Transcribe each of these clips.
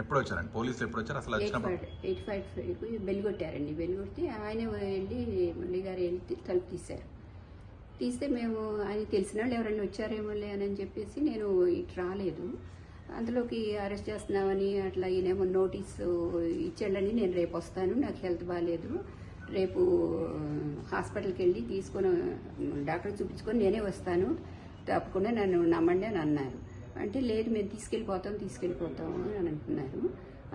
ఎప్పుడు వచ్చారండి పోలీసులు? ఎప్పుడు వచ్చారు అసలు? 85 బెల్ కొట్టారండి. బెల్ కొట్టి ఆయన వెళ్ళి మురళి గారు వెళ్ళి తలుపు తీస్తే మేము ఆయన తెలిసిన వాళ్ళు ఎవరైనా వచ్చారేమోలే అని చెప్పేసి నేను ఇటు రాలేదు. అందులోకి అరెస్ట్ చేస్తున్నామని అట్లా ఈయనేమో నోటీసు ఇచ్చాడని నేను రేపు వస్తాను, నాకు హెల్త్ బాగాలేదు, రేపు హాస్పిటల్కి వెళ్ళి తీసుకొని డాక్టర్ చూపించుకొని నేనే వస్తాను, తప్పకుండా నన్ను నమ్మండి అని అన్నారు. అంటే లేదు మేము తీసుకెళ్ళిపోతాము అని అంటున్నారు.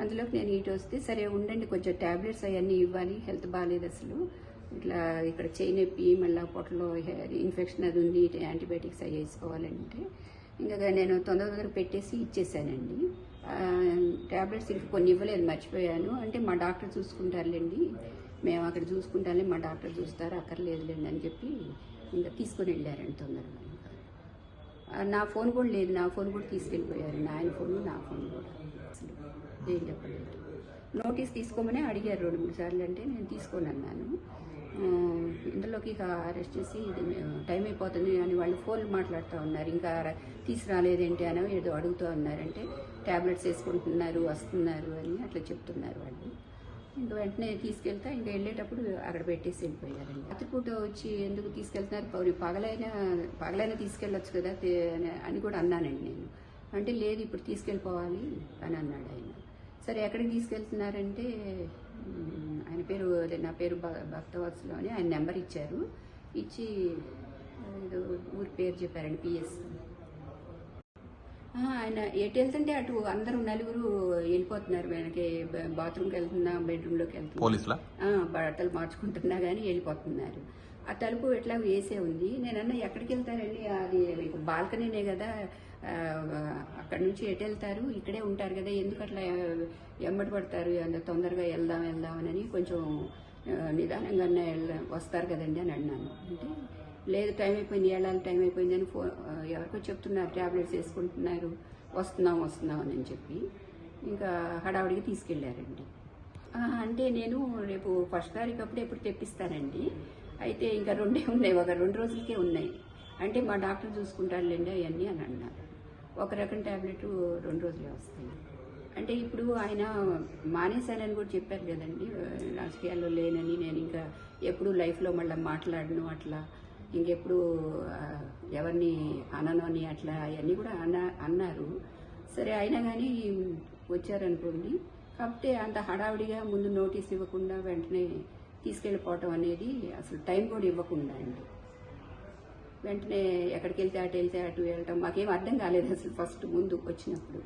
అందులోకి నేను ఇటు వస్తే సరే ఉండండి, కొంచెం ట్యాబ్లెట్స్ అవన్నీ ఇవ్వాలి, హెల్త్ బాగాలేదు అసలు, ఇట్లా ఇక్కడ చేయి నొప్పి, మళ్ళీ పొట్టలో ఇన్ఫెక్షన్ అది ఉంది, యాంటీబయాటిక్స్ అవి వేసుకోవాలంటే ఇంకా నేను తొందర పెట్టేసి ఇచ్చేసానండి. ట్యాబ్లెట్స్ ఇంకా కొన్ని ఇవ్వలేదు, మర్చిపోయాను. అంటే మా డాక్టర్ చూసుకుంటారులేండి, మేము అక్కడ చూసుకుంటానే, మా డాక్టర్ చూస్తారు, అక్కర్లేదులేండి అని చెప్పి ఇంకా తీసుకొని వెళ్ళారండి తొందరగా. నా ఫోన్ కూడా లేదు, నా ఫోన్ కూడా తీసుకెళ్ళిపోయారు, ఆయన ఫోన్ నా ఫోన్ కూడా. అసలు ఏం చెప్పలేదు. నోటీస్ తీసుకోమని అడిగారు 2-3 సార్లు, అంటే నేను తీసుకొని అన్నాను. ఇందులోకి ఇక అరెస్ట్ చేసి టైం అయిపోతుంది అని వాళ్ళు ఫోన్లు మాట్లాడుతూ ఉన్నారు. ఇంకా తీసుకురాలేదేంటి అని ఏదో అడుగుతూ ఉన్నారంటే ట్యాబ్లెట్స్ వేసుకుంటున్నారు, వస్తున్నారు అని అట్లా చెప్తున్నారు వాళ్ళు. ఇంకా వెంటనే తీసుకెళ్తా, ఇంకా వెళ్ళేటప్పుడు అక్కడ పెట్టేసి వెళ్ళిపోయారండి. రాత్రిపూట వచ్చి ఎందుకు తీసుకెళ్తున్నారు, పగలైనా తీసుకెళ్ళొచ్చు కదా అని కూడా అన్నానండి నేను. అంటే లేదు ఇప్పుడు తీసుకెళ్ళిపోవాలి అని అన్నాడు ఆయన. సరే ఎక్కడికి తీసుకెళ్తున్నారంటే ఆయన పేరు, నా పేరు భక్తవత్సలు అని ఆయన నెంబర్ ఇచ్చారు. ఇచ్చి ఏదో ఊరి పేరు చెప్పారండి, పిఎస్. ఆయన ఎటు వెళ్తుంటే అటు అందరూ నలుగురు వెళ్ళిపోతున్నారు, వెనకే బాత్రూమ్కి వెళ్తున్నా, బెడ్రూమ్లోకి వెళ్తున్నా, బట్టలు మార్చుకుంటున్నా కానీ వెళ్ళిపోతున్నారు. ఆ తలుపు ఎట్లా వేసే ఉంది. నేనన్నా ఎక్కడికి వెళ్తారండి, అది బాల్కనీనే కదా, అక్కడ నుంచి ఎటు వెళ్తారు, ఇక్కడే ఉంటారు కదా, ఎందుకు అట్లా ఎమ్మటి పడతారు, తొందరగా వెళ్దామని కొంచెం నిదానంగా వస్తారు కదండి అని అన్నాను. అంటే లేదు టైం అయిపోయింది, వెళ్ళాలి టైం అయిపోయింది అని ఎవరికో చెప్తున్నారు, ట్యాబ్లెట్స్ వేసుకుంటున్నారు, వస్తున్నాం అని చెప్పి ఇంకా హడావుడిగా తీసుకెళ్లారండి. అంటే నేను రేపు 1 తారీఖు అప్పుడు ఎప్పుడు తెప్పిస్తానండి. అయితే ఇంకా 2 ఉన్నాయి, ఒక 2 రోజులకే ఉన్నాయి. అంటే మా డాక్టర్ చూసుకుంటారులేండి అవన్నీ అని అన్నారు. ఒక రకం ట్యాబ్లెట్ 2 రోజులే వస్తాయి. అంటే ఇప్పుడు ఆయన మానేశానని కూడా చెప్పారు కదండి, రాజకీయాల్లో లేనని, నేను ఇంకా ఎప్పుడు లైఫ్లో మళ్ళీ మాట్లాడను, అట్లా ఇంకెప్పుడు ఎవరిని అనను అని అట్లా అవన్నీ కూడా అన్నారు. సరే అయినా కానీ వచ్చారనుకోండి, కాకపోతే అంత హడావిడిగా ముందు నోటీస్ ఇవ్వకుండా వెంటనే తీసుకెళ్ళిపోవటం అనేది, అసలు టైం కూడా ఇవ్వకుండా అండి, వెంటనే ఎక్కడికి వెళ్తే అటు వెళ్ళటం మాకేం అర్థం కాలేదు అసలు ఫస్ట్ ముందు వచ్చినప్పుడు.